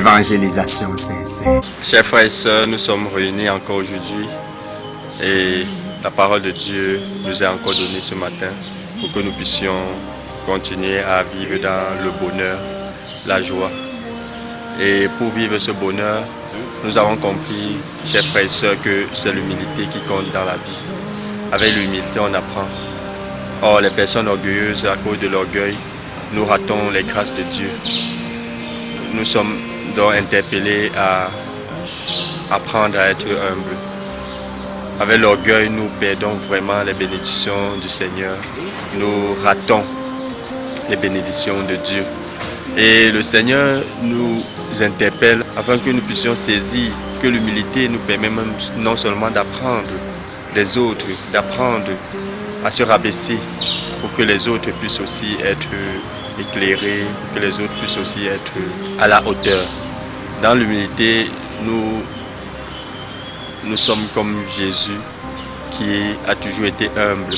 Évangélisation sincère. Chers frères et sœurs, nous sommes réunis encore aujourd'hui et la parole de Dieu nous est encore donnée ce matin pour que nous puissions continuer à vivre dans le bonheur, la joie. Et pour vivre ce bonheur, nous avons compris, chers frères et sœurs, que c'est l'humilité qui compte dans la vie. Avec l'humilité, on apprend. Or, les personnes orgueilleuses, à cause de l'orgueil, nous ratons les grâces de Dieu. Nous sommes donc interpellés à apprendre à être humbles. Avec l'orgueil, nous perdons vraiment les bénédictions du Seigneur. Nous ratons les bénédictions de Dieu. Et le Seigneur nous interpelle afin que nous puissions saisir que l'humilité nous permet même non seulement d'apprendre des autres, d'apprendre à se rabaisser pour que les autres puissent aussi être éclairés, pour que les autres puissent aussi être à la hauteur. Dans l'humilité, nous sommes comme Jésus qui a toujours été humble.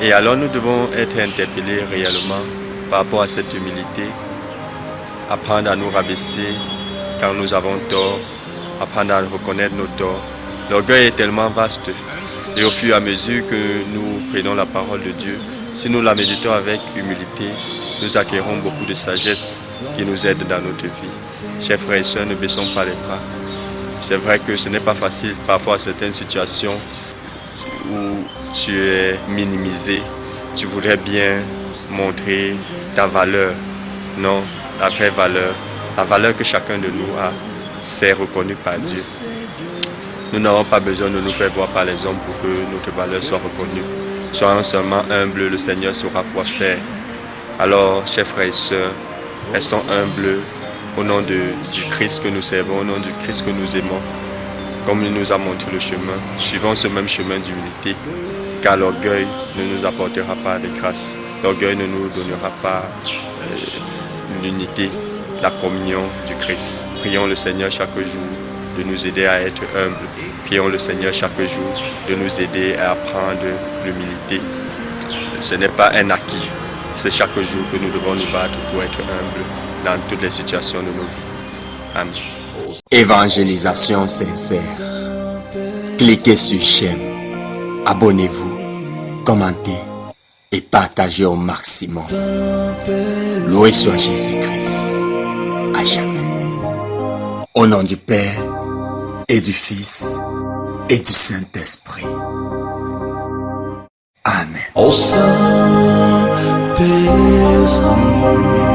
Et alors nous devons être interpellés réellement par rapport à cette humilité, apprendre à nous rabaisser quand nous avons tort, apprendre à reconnaître nos torts. L'orgueil est tellement vaste et au fur et à mesure que nous prenons la parole de Dieu, si nous la méditons avec humilité, nous acquérons beaucoup de sagesse qui nous aide dans notre vie. Chers frères et sœurs, ne baissons pas les bras. C'est vrai que ce n'est pas facile parfois certaines situations où tu es minimisé, tu voudrais bien montrer ta valeur. Non, la vraie valeur, la valeur que chacun de nous a, c'est reconnu par Dieu. Nous n'avons pas besoin de nous faire voir par les hommes pour que notre valeur soit reconnue. Soyons seulement humbles, le Seigneur saura quoi faire. Alors, chers frères et sœurs, restons humbles au nom du Christ que nous servons, au nom du Christ que nous aimons. Comme il nous a montré le chemin, suivons ce même chemin d'humilité, car l'orgueil ne nous apportera pas de grâce. L'orgueil ne nous donnera pas l'unité, la communion du Christ. Prions le Seigneur chaque jour de nous aider à être humbles. Prions le Seigneur chaque jour de nous aider à apprendre l'humilité. Ce n'est pas un acquis, c'est chaque jour que nous devons nous battre pour être humbles dans toutes les situations de nos vies. Amen. Évangélisation sincère. Cliquez sur j'aime, abonnez-vous, commentez et partagez au maximum. Loué soit Jésus-Christ, à jamais. Au nom du Père et du Fils et du Saint-Esprit. Amen. Au Saint-Esprit.